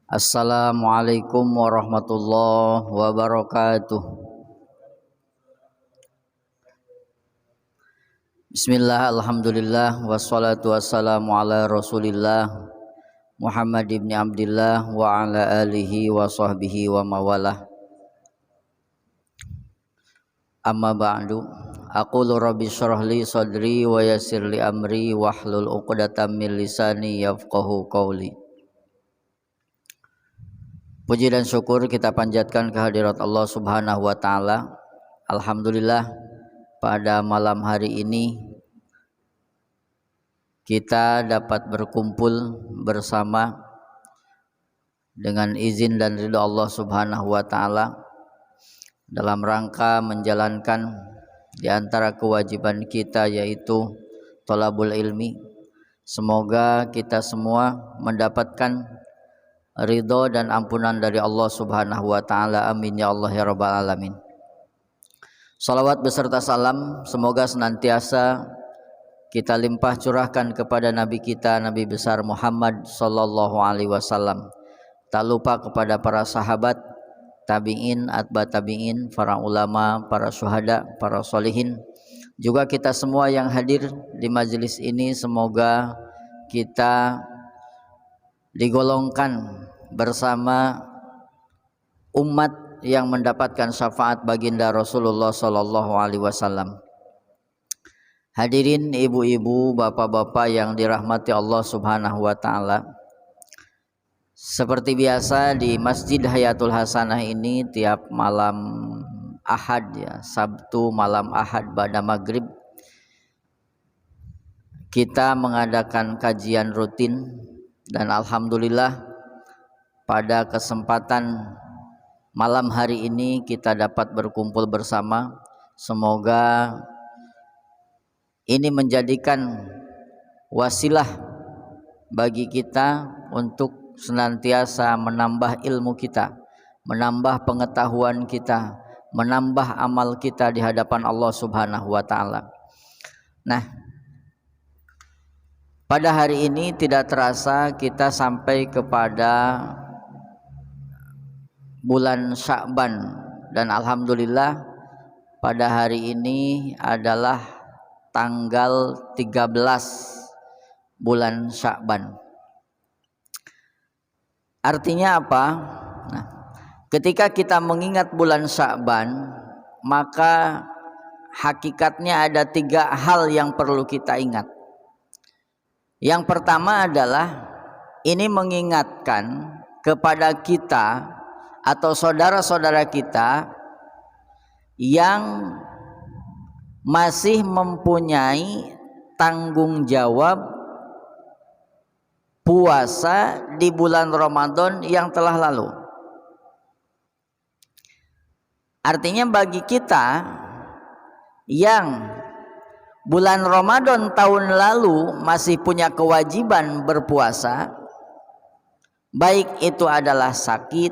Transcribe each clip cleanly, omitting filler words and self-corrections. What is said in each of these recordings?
Assalamualaikum warahmatullahi wabarakatuh. Bismillah, alhamdulillah, wassalatu wassalamu ala rasulillah Muhammad ibn Abdillah wa ala alihi wa sahbihi wa mawalah. Amma ba'du, aqulu rabbi syrah li sadri wa yassir li amri wahlul uqdatam min lisani yafqahu qawli. Puji dan syukur kita panjatkan kehadirat Allah Subhanahu wa taala. Alhamdulillah, pada malam hari ini kita dapat berkumpul bersama dengan izin dan ridha Allah Subhanahu wa taala dalam rangka menjalankan di antara kewajiban kita, yaitu thalabul ilmi. Semoga kita semua mendapatkan ridho dan ampunan dari Allah Subhanahu wa taala. Amin ya Allah ya rabbal alamin. Salawat beserta salam semoga senantiasa kita limpah curahkan kepada Nabi kita, Nabi besar Muhammad sallallahu alaihi wasallam. Tak lupa kepada para sahabat, tabi'in, atba tabi'in, para ulama, para syuhada, para sholihin, juga kita semua yang hadir di majelis ini. Semoga kita digolongkan bersama umat yang mendapatkan syafaat baginda Rasulullah sallallahu alaihi wasallam. Hadirin ibu-ibu, bapak-bapak yang dirahmati Allah Subhanahu wa taala. Seperti biasa di Masjid Hayatul Hasanah ini tiap malam Ahad, ya, Sabtu malam Ahad pada maghrib, kita mengadakan kajian rutin. Dan alhamdulillah pada kesempatan malam hari ini kita dapat berkumpul bersama. Semoga ini menjadikan wasilah bagi kita untuk senantiasa menambah ilmu kita, menambah pengetahuan kita, menambah amal kita di hadapan Allah Subhanahu wa taala. Nah, pada hari ini tidak terasa kita sampai kepada bulan Sya'ban, dan alhamdulillah pada hari ini adalah tanggal 13 bulan Sya'ban. Artinya apa? Nah, ketika kita mengingat bulan Sya'ban, maka hakikatnya ada 3 hal yang perlu kita ingat. Yang pertama adalah ini mengingatkan kepada kita atau saudara-saudara kita yang masih mempunyai tanggung jawab puasa di bulan Ramadan yang telah lalu. Artinya bagi kita yang bulan Ramadan tahun lalu masih punya kewajiban berpuasa, baik itu adalah sakit,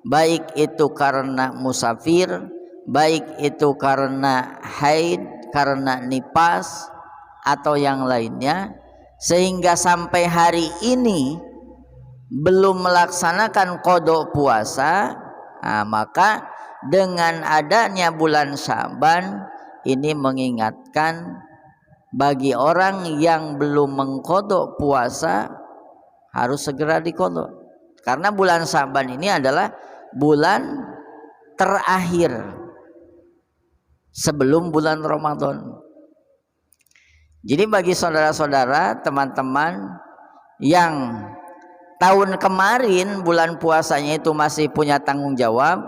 baik itu karena musafir, baik itu karena haid, karena nifas atau yang lainnya, sehingga sampai hari ini belum melaksanakan qada puasa, maka dengan adanya bulan Sya'ban ini mengingatkan bagi orang yang belum mengqada puasa harus segera diqada. Karena bulan Sya'ban ini adalah bulan terakhir sebelum bulan Ramadan. Jadi bagi saudara-saudara, teman-teman yang tahun kemarin bulan puasanya itu masih punya tanggung jawab,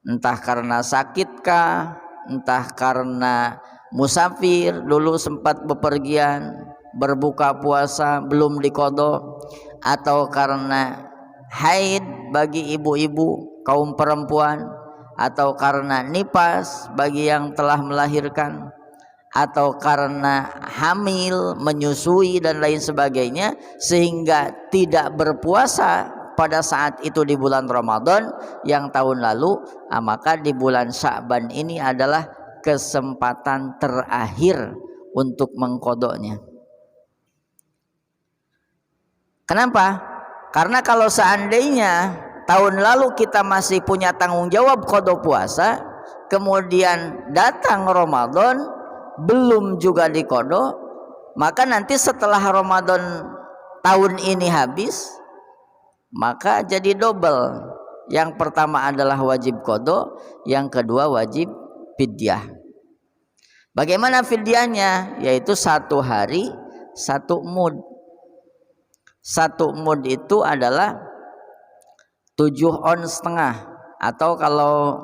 entah karena sakitkah, entah karena musafir, dulu sempat bepergian, berbuka puasa belum diqada, atau karena haid bagi ibu-ibu kaum perempuan, atau karena nifas bagi yang telah melahirkan, atau karena hamil, menyusui dan lain sebagainya, sehingga tidak berpuasa pada saat itu di bulan Ramadan yang tahun lalu, maka di bulan Sya'ban ini adalah kesempatan terakhir untuk mengqadanya. Kenapa? Karena kalau seandainya tahun lalu kita masih punya tanggung jawab qada puasa, kemudian datang Ramadan belum juga diqada, maka nanti setelah Ramadan tahun ini habis, maka jadi double. Yang pertama adalah wajib qada, yang kedua wajib fidyah. Bagaimana fidyahnya? Yaitu 1 hari 1 mud. 1 mud itu adalah 7 ons setengah, atau kalau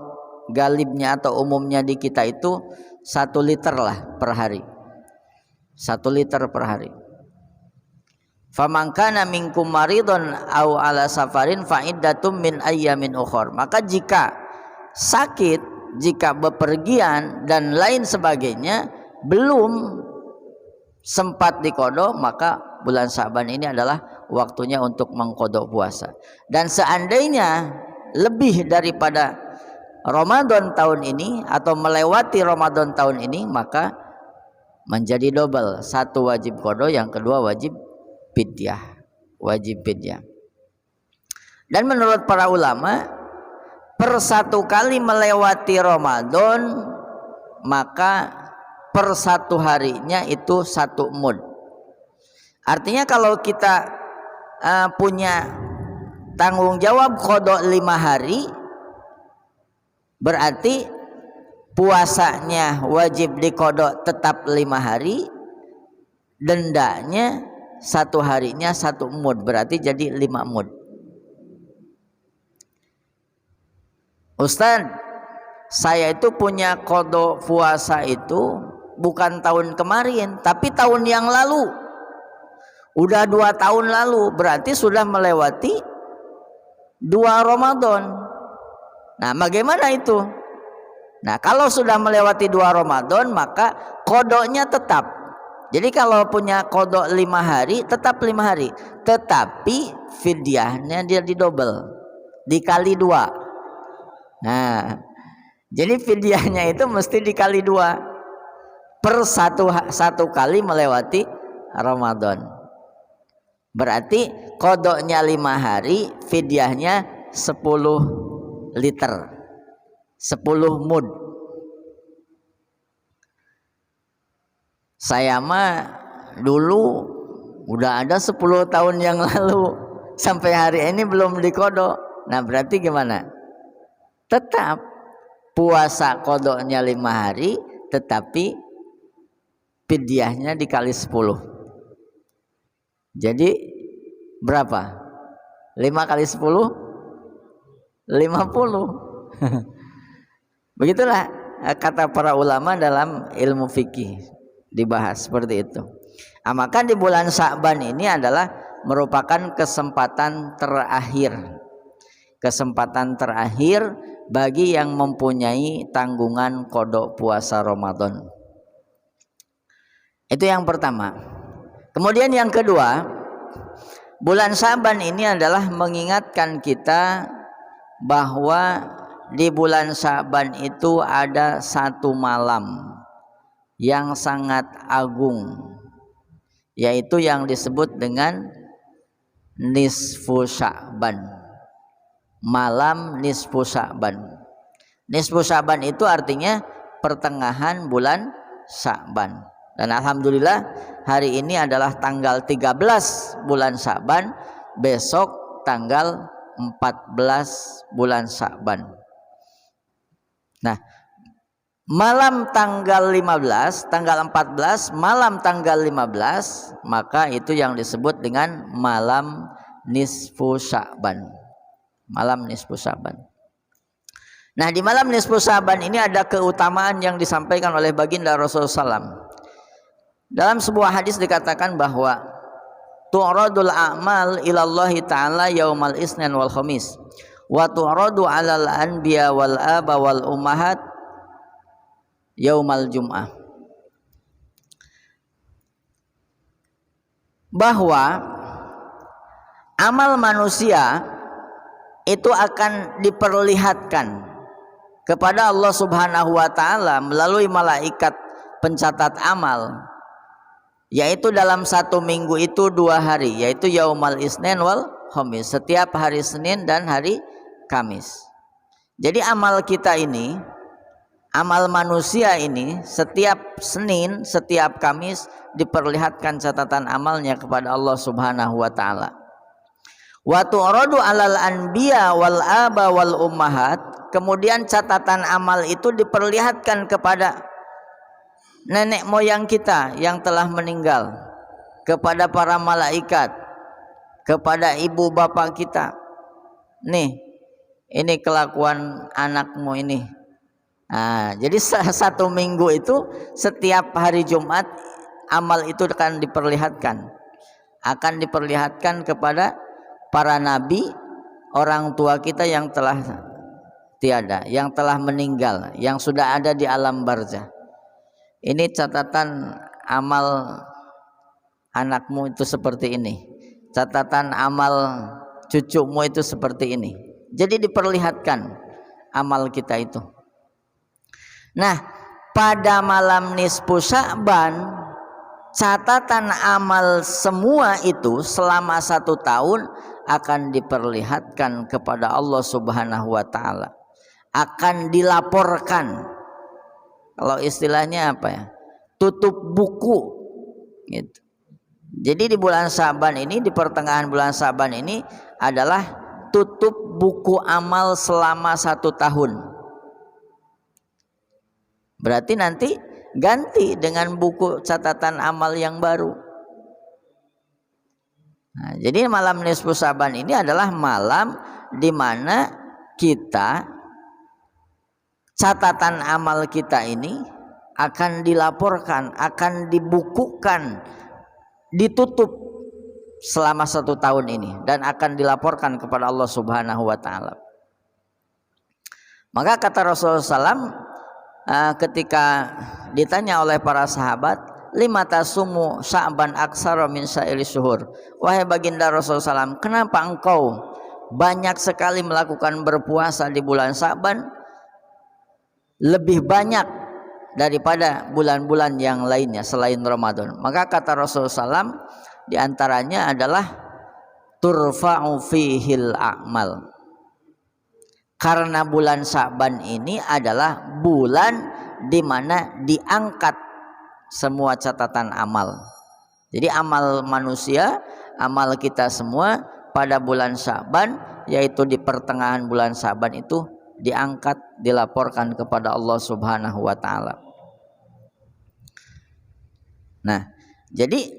galibnya atau umumnya di kita itu 1 liter lah per hari. 1 liter per hari. Faman kana minkum maridun aw ala safarin fa iddatum min ayyamin ukhra. Maka jika sakit, jika bepergian dan lain sebagainya belum sempat diqada, maka bulan Sya'ban ini adalah waktunya untuk mengqada puasa. Dan seandainya lebih daripada Ramadan tahun ini atau melewati Ramadan tahun ini, maka menjadi double. 1 wajib qada, yang kedua wajib fidyah, wajib fidyah. Dan menurut para ulama, per 1 kali melewati Ramadan, maka per 1 harinya itu 1 mud. Artinya kalau kita punya tanggung jawab qada 5 hari, berarti puasanya wajib diqada tetap 5 hari, dendanya 1 harinya 1 mud, berarti jadi 5 mud. Ustaz, saya itu punya qada puasa itu bukan tahun kemarin, tapi tahun yang lalu. Udah 2 tahun lalu, berarti sudah melewati 2 Ramadan. Nah, bagaimana itu? Nah, kalau sudah melewati 2 Ramadan, maka qadanya tetap. Jadi kalau punya qada 5 hari, tetap 5 hari. Tetapi fidyahnya dia didobel, dikali 2. Nah, jadi fidyahnya itu mesti dikali 2 per satu kali melewati Ramadan. Berarti qadanya 5 hari, fidyahnya 10 liter, 10 mud. Saya mah dulu udah ada 10 tahun yang lalu, sampai hari ini belum diqada. Nah, berarti gimana? Tetap puasa qadanya 5 hari, tetapi fidyahnya dikali 10. Jadi berapa? 5 kali 10? 50. Begitulah kata para ulama dalam ilmu fikih, dibahas seperti itu. Maka di bulan Sya'ban ini adalah merupakan kesempatan terakhir. Kesempatan terakhir bagi yang mempunyai tanggungan qada puasa Ramadan. Itu yang pertama. Kemudian yang kedua, bulan Sya'ban ini adalah mengingatkan kita bahwa di bulan Sya'ban itu ada 1 malam yang sangat agung, yaitu yang disebut dengan nisfu Sya'ban, malam nisfu Sya'ban. Nisfu Sya'ban itu artinya pertengahan bulan Sya'ban. Dan alhamdulillah hari ini adalah tanggal 13 bulan Sya'ban, besok tanggal 14 bulan Sya'ban. Nah, malam tanggal 15, tanggal 14, malam tanggal 15, maka itu yang disebut dengan malam nisfu Sya'ban. Malam nisfu Sya'ban. Nah, di malam nisfu Sya'ban ini ada keutamaan yang disampaikan oleh baginda Rasulullah SAW. Dalam sebuah hadis dikatakan bahwa tu'radul a'mal ilallahi ta'ala yaumal isnin wal khamis wa tu'radu 'alal anbiya wal aba wal ummahat yaumal jum'ah. Bahwa amal manusia itu akan diperlihatkan kepada Allah Subhanahu wa taala melalui malaikat pencatat amal, yaitu dalam 1 minggu itu 2 hari, yaitu yaumal isnin wal Khamis, setiap hari Senin dan hari Kamis. Jadi amal kita ini, amal manusia ini setiap Senin, setiap Kamis diperlihatkan catatan amalnya kepada Allah Subhanahu wa taala. Wa tu'radu 'alal anbiya wal aba wal ummahat, kemudian catatan amal itu diperlihatkan kepada nenek moyang kita yang telah meninggal, kepada para malaikat, kepada ibu bapak kita. Nih, ini kelakuan anakmu ini. Nah, jadi satu minggu itu setiap hari Jumat amal itu akan diperlihatkan kepada para nabi, orang tua kita yang telah tiada, yang telah meninggal, yang sudah ada di alam barzah. Ini catatan amal anakmu itu seperti ini, catatan amal cucumu itu seperti ini. Jadi diperlihatkan amal kita itu. Nah, pada malam nisfu Sya'ban, catatan amal semua itu selama 1 tahun akan diperlihatkan kepada Allah Subhanahu wa taala, akan dilaporkan. Kalau istilahnya apa ya, tutup buku gitu. Jadi di bulan Syaban ini, di pertengahan bulan Syaban ini adalah tutup buku amal selama 1 tahun. Berarti nanti ganti dengan buku catatan amal yang baru. Nah, jadi malam nisfu Syaban ini adalah malam di mana kita, catatan amal kita ini akan dilaporkan, akan dibukukan, ditutup selama 1 tahun ini dan akan dilaporkan kepada Allah Subhanahu wa taala. Maka kata Rasulullah SAW ketika ditanya oleh para sahabat, lima tasumu Sya'ban aksara min sa'iri syuhur, wahai baginda Rasulullah SAW, kenapa engkau banyak sekali melakukan berpuasa di bulan Sya'ban, lebih banyak daripada bulan-bulan yang lainnya selain Ramadan? Maka kata Rasulullah SAW, di antaranya adalah turfa'u fihil a'mal, karena bulan Sya'ban ini adalah bulan di mana diangkat semua catatan amal. Jadi amal manusia, amal kita semua pada bulan Sya'ban, yaitu di pertengahan bulan Sya'ban itu diangkat, dilaporkan kepada Allah Subhanahu wa taala. Nah, jadi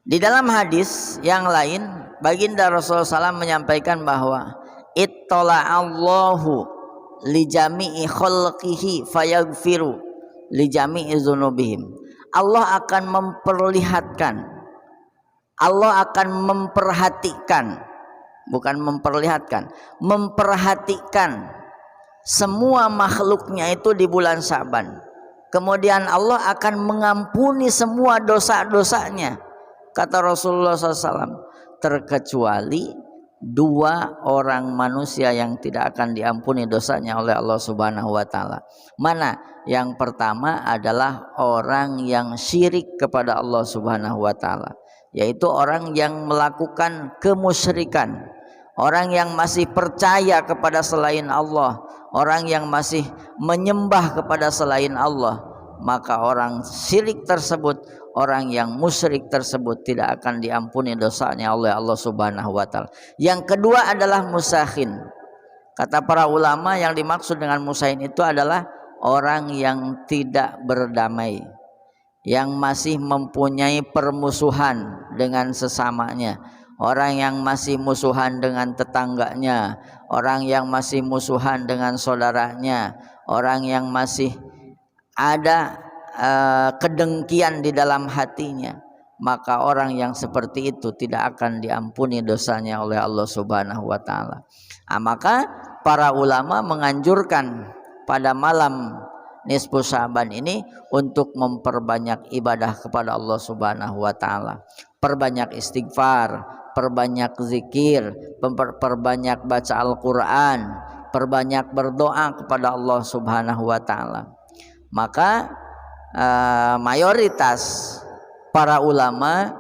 di dalam hadis yang lain, baginda Rasulullah SAW menyampaikan bahwa ittala'allahu li jami'i khalqihi fayaghfiru li jami'i dzunubihim. Allah akan memperlihatkan, Allah akan memperhatikan, bukan memperlihatkan, memperhatikan semua makhluknya itu di bulan Sya'ban. Kemudian Allah akan mengampuni semua dosa-dosanya, kata Rasulullah SAW, terkecuali 2 orang manusia yang tidak akan diampuni dosanya oleh Allah Subhanahu wa taala. Mana? Yang pertama adalah orang yang syirik kepada Allah Subhanahu wa taala, yaitu orang yang melakukan kemusyrikan, orang yang masih percaya kepada selain Allah, orang yang masih menyembah kepada selain Allah. Maka orang syirik tersebut, orang yang musyrik tersebut tidak akan diampuni dosanya oleh Allah Subhanahu wa taala. Yang kedua adalah musakhin. Kata para ulama, yang dimaksud dengan musakhin itu adalah orang yang tidak berdamai, yang masih mempunyai permusuhan dengan sesamanya, orang yang masih musuhan dengan tetangganya, orang yang masih musuhan dengan saudaranya, orang yang masih ada kedengkian di dalam hatinya. Maka orang yang seperti itu tidak akan diampuni dosanya oleh Allah Subhanahu wa taala. Maka para ulama menganjurkan pada malam nisfu Sya'ban ini untuk memperbanyak ibadah kepada Allah Subhanahu wa taala. Perbanyak istighfar, perbanyak zikir, perbanyak baca Al-Qur'an, perbanyak berdoa kepada Allah Subhanahu wa taala. Maka mayoritas para ulama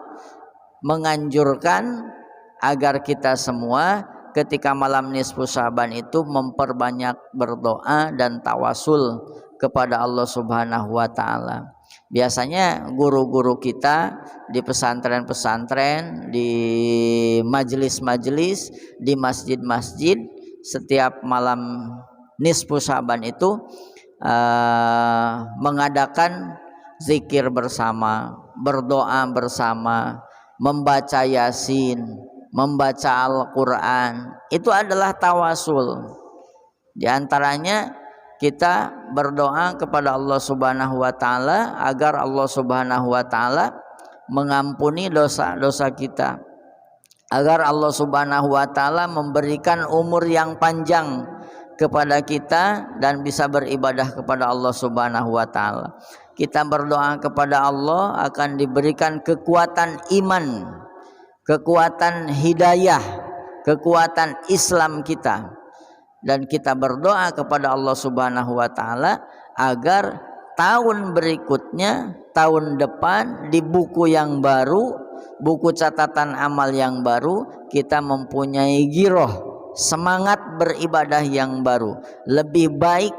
menganjurkan agar kita semua ketika malam nisfu Sya'ban itu memperbanyak berdoa dan tawasul kepada Allah Subhanahu wa taala. Biasanya guru-guru kita di pesantren-pesantren, di majelis-majelis, di masjid-masjid, setiap malam nisfu Sya'ban itu mengadakan zikir bersama, berdoa bersama, membaca Yasin, membaca Al-Quran. Itu adalah tawasul. Di antaranya kita berdoa kepada Allah Subhanahu wa taala agar Allah Subhanahu wa taala mengampuni dosa-dosa kita, agar Allah Subhanahu wa taala memberikan umur yang panjang kepada kita dan bisa beribadah kepada Allah Subhanahu wa taala. Kita berdoa kepada Allah akan diberikan kekuatan iman, kekuatan hidayah, kekuatan Islam kita. Dan kita berdoa kepada Allah Subhanahu wa taala agar tahun berikutnya, tahun depan, di buku yang baru, buku catatan amal yang baru, kita mempunyai giroh, semangat beribadah yang baru, lebih baik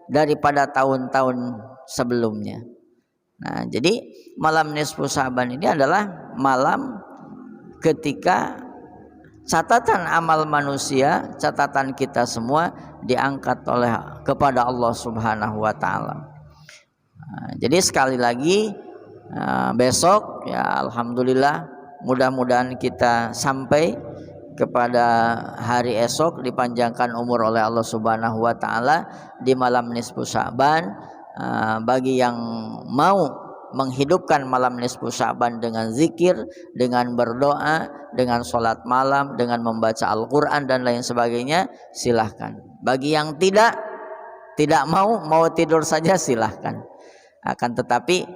daripada tahun-tahun sebelumnya. Nah, jadi malam nisfu Sya'ban ini adalah malam ketika catatan amal manusia, catatan kita semua diangkat kepada Allah Subhanahu wa taala. Nah, jadi sekali lagi besok ya alhamdulillah, mudah-mudahan kita sampai kepada hari esok, dipanjangkan umur oleh Allah Subhanahu wa taala di malam nisfu Sya'ban. Bagi yang mau menghidupkan malam nisfu Sya'ban dengan zikir, dengan berdoa, dengan sholat malam, dengan membaca Al-Quran dan lain sebagainya, silahkan. Bagi yang tidak mau tidur saja silahkan. Akan tetapi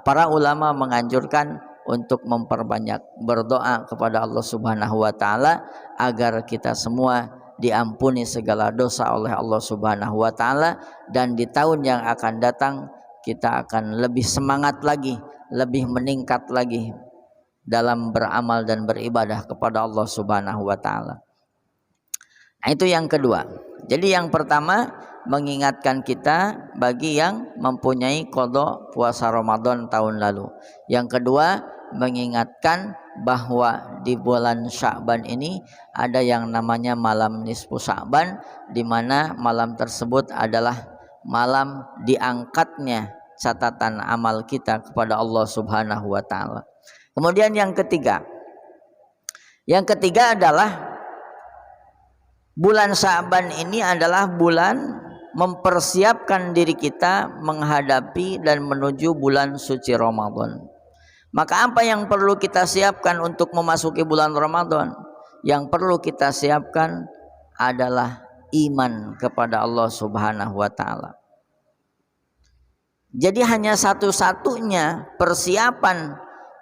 para ulama menganjurkan untuk memperbanyak berdoa kepada Allah Subhanahu wa taala agar kita semua diampuni segala dosa oleh Allah Subhanahu wa taala, dan di tahun yang akan datang kita akan lebih semangat lagi, lebih meningkat lagi dalam beramal dan beribadah kepada Allah Subhanahu wa taala. Nah, itu yang kedua. Jadi yang pertama mengingatkan kita bagi yang mempunyai qada puasa Ramadan tahun lalu. Yang kedua mengingatkan bahwa di bulan Sya'ban ini ada yang namanya malam nisfu Sya'ban, di mana malam tersebut adalah malam diangkatnya catatan amal kita kepada Allah Subhanahu wa taala. Kemudian yang ketiga adalah bulan Sya'ban ini adalah bulan mempersiapkan diri kita menghadapi dan menuju bulan suci Ramadan. Maka apa yang perlu kita siapkan untuk memasuki bulan Ramadan? Yang perlu kita siapkan adalah iman kepada Allah Subhanahu wa taala. Jadi hanya satu-satunya persiapan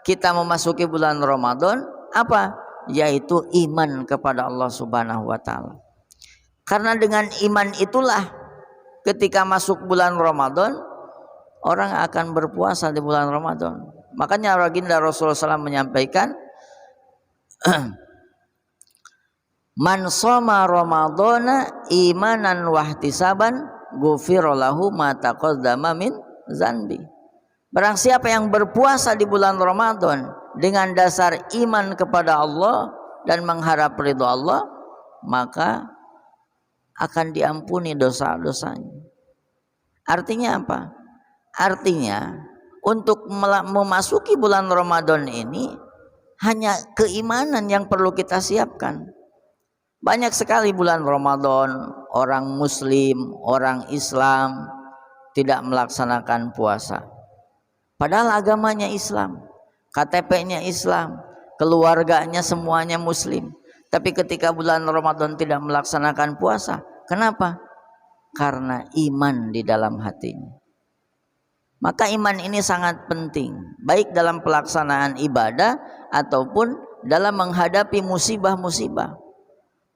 kita memasuki bulan Ramadan apa? Yaitu iman kepada Allah Subhanahu wa taala. Karena dengan iman itulah ketika masuk bulan Ramadan orang akan berpuasa di bulan Ramadan. Makanya baginda Rasulullah SAW menyampaikan, man shoma ramadhana imanan wahtisaban ghufira lahu ma taqaddama min zanbi. Barang siapa yang berpuasa di bulan Ramadan dengan dasar iman kepada Allah dan mengharap ridho Allah, maka akan diampuni dosa-dosanya. Artinya apa? Artinya untuk memasuki bulan Ramadan ini hanya keimanan yang perlu kita siapkan. Banyak sekali bulan Ramadan orang Muslim, orang Islam tidak melaksanakan puasa. Padahal agamanya Islam, KTP-nya Islam, keluarganya semuanya Muslim. Tapi ketika bulan Ramadan tidak melaksanakan puasa. Kenapa? Karena iman di dalam hatinya. Maka iman ini sangat penting, baik dalam pelaksanaan ibadah ataupun dalam menghadapi musibah-musibah.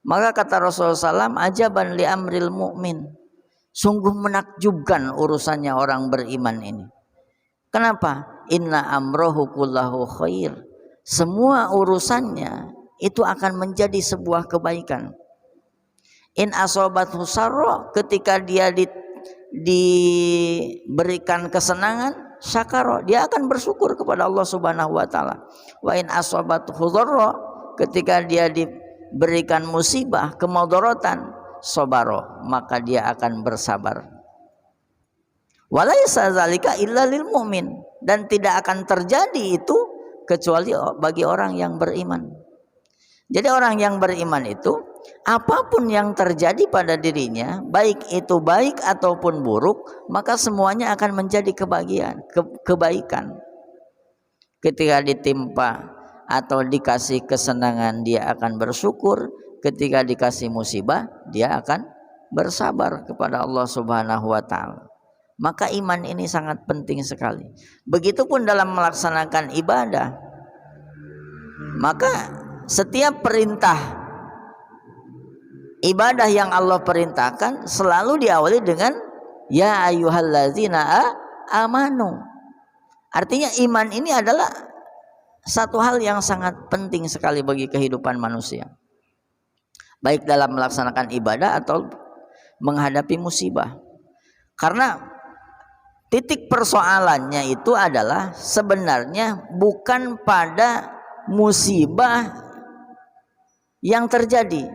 Maka kata Rasulullah SAW, ajaban li amril mu'min. Sungguh menakjubkan urusannya orang beriman ini. Kenapa? inna amrohu kullahu khair. Semua urusannya itu akan menjadi sebuah kebaikan. In asobathu sarra, ketika dia diberikan kesenangan, syakara, dia akan bersyukur kepada Allah Subhanahu wa taala. Wa in asobathu dharra, ketika dia diberikan musibah, kemudaratan, sabara, maka dia akan bersabar. Walaisa zalika illa lil mu'min, dan tidak akan terjadi itu kecuali bagi orang yang beriman. Jadi orang yang beriman itu apapun yang terjadi pada dirinya, baik itu baik ataupun buruk, maka semuanya akan menjadi kebaikan. Ketika ditimpa atau dikasih kesenangan, dia akan bersyukur. Ketika dikasih musibah, dia akan bersabar kepada Allah Subhanahu wa taala. Maka iman ini sangat penting sekali. Begitupun dalam melaksanakan ibadah. Maka setiap perintah ibadah yang Allah perintahkan selalu diawali dengan ya ayyuhallazina amanu. Artinya iman ini adalah satu hal yang sangat penting sekali bagi kehidupan manusia, baik dalam melaksanakan ibadah atau menghadapi musibah. Karena titik persoalannya itu adalah sebenarnya bukan pada musibah yang terjadi,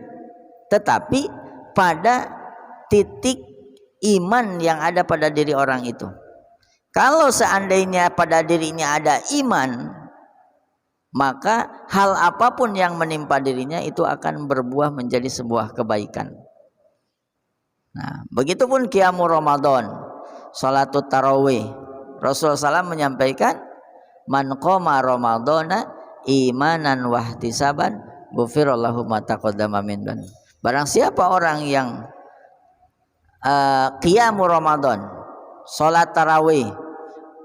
tetapi pada titik iman yang ada pada diri orang itu. Kalau seandainya pada dirinya ada iman, maka hal apapun yang menimpa dirinya itu akan berbuah menjadi sebuah kebaikan. Nah, begitupun qiyamul Ramadan, salatut tarawih. Rasulullah SAW menyampaikan, man qoma ramadhana imanan wahtisaban ghufirallahu ma taqaddama min dzanbi. Barang siapa orang yang qiyamul Ramadan, salat tarawih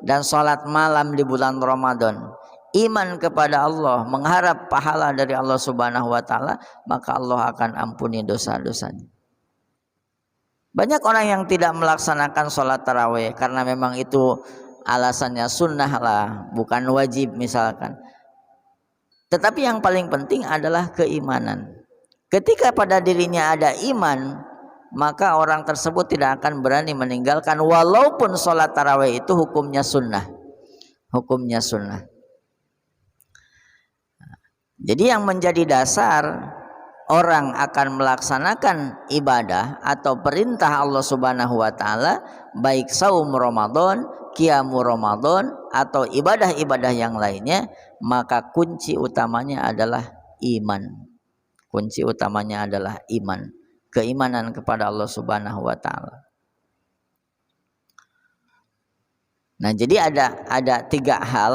dan salat malam di bulan Ramadan, iman kepada Allah, mengharap pahala dari Allah Subhanahu wa taala, maka Allah akan ampuni dosa-dosanya. Banyak orang yang tidak melaksanakan sholat tarawih karena memang itu alasannya sunnah lah, bukan wajib misalkan. Tetapi yang paling penting adalah keimanan. Ketika pada dirinya ada iman, maka orang tersebut tidak akan berani meninggalkan walaupun sholat tarawih itu hukumnya sunnah. Hukumnya sunnah. Jadi yang menjadi dasar orang akan melaksanakan ibadah atau perintah Allah Subhanahu wa taala, baik saum Ramadan, qiyamul Ramadan atau ibadah-ibadah yang lainnya, maka kunci utamanya adalah iman. Kunci utamanya adalah iman, keimanan kepada Allah Subhanahu wa taala. Nah, jadi ada 3 hal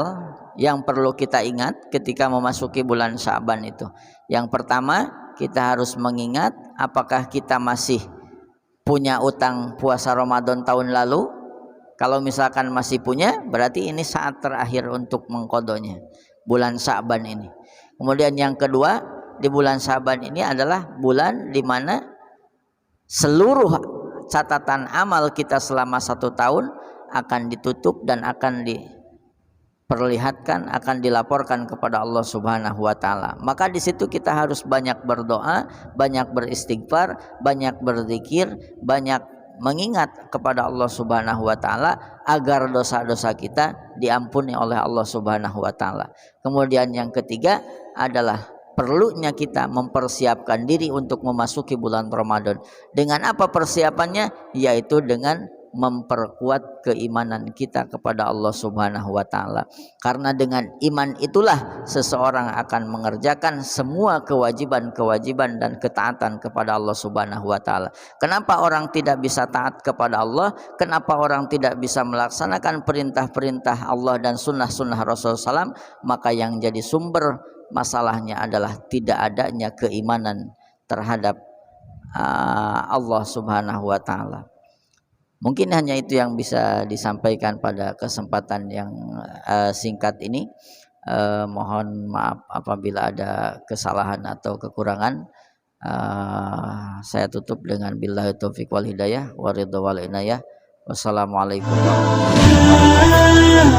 yang perlu kita ingat ketika memasuki bulan Sya'ban itu. Yang pertama, kita harus mengingat apakah kita masih punya utang puasa Ramadan tahun lalu. Kalau misalkan masih punya, berarti ini saat terakhir untuk mengqadanya, bulan Sya'ban ini. Kemudian yang kedua, di bulan Sya'ban ini adalah bulan di mana seluruh catatan amal kita selama 1 tahun akan ditutup dan akan diperlihatkan, akan dilaporkan kepada Allah Subhanahu wa taala. Maka di situ kita harus banyak berdoa, banyak beristighfar, banyak berzikir, banyak mengingat kepada Allah Subhanahu wa taala agar dosa-dosa kita diampuni oleh Allah Subhanahu wa taala. Kemudian yang ketiga adalah perlunya kita mempersiapkan diri untuk memasuki bulan Ramadan. Dengan apa persiapannya? Yaitu dengan memperkuat keimanan kita kepada Allah Subhanahu wa taala. Karena dengan iman itulah seseorang akan mengerjakan semua kewajiban-kewajiban dan ketaatan kepada Allah Subhanahu wa taala. Kenapa orang tidak bisa taat kepada Allah? Kenapa orang tidak bisa melaksanakan perintah-perintah Allah dan sunnah-sunnah Rasulullah SAW? Maka yang jadi sumber masalahnya adalah tidak adanya keimanan terhadap Allah Subhanahu wa taala. Mungkin hanya itu yang bisa disampaikan pada kesempatan yang singkat ini. Mohon maaf apabila ada kesalahan atau kekurangan. Saya tutup dengan billahi taufiq wal hidayah wa ridha wal inayah. Wassalamualaikum warahmatullahi wabarakatuh.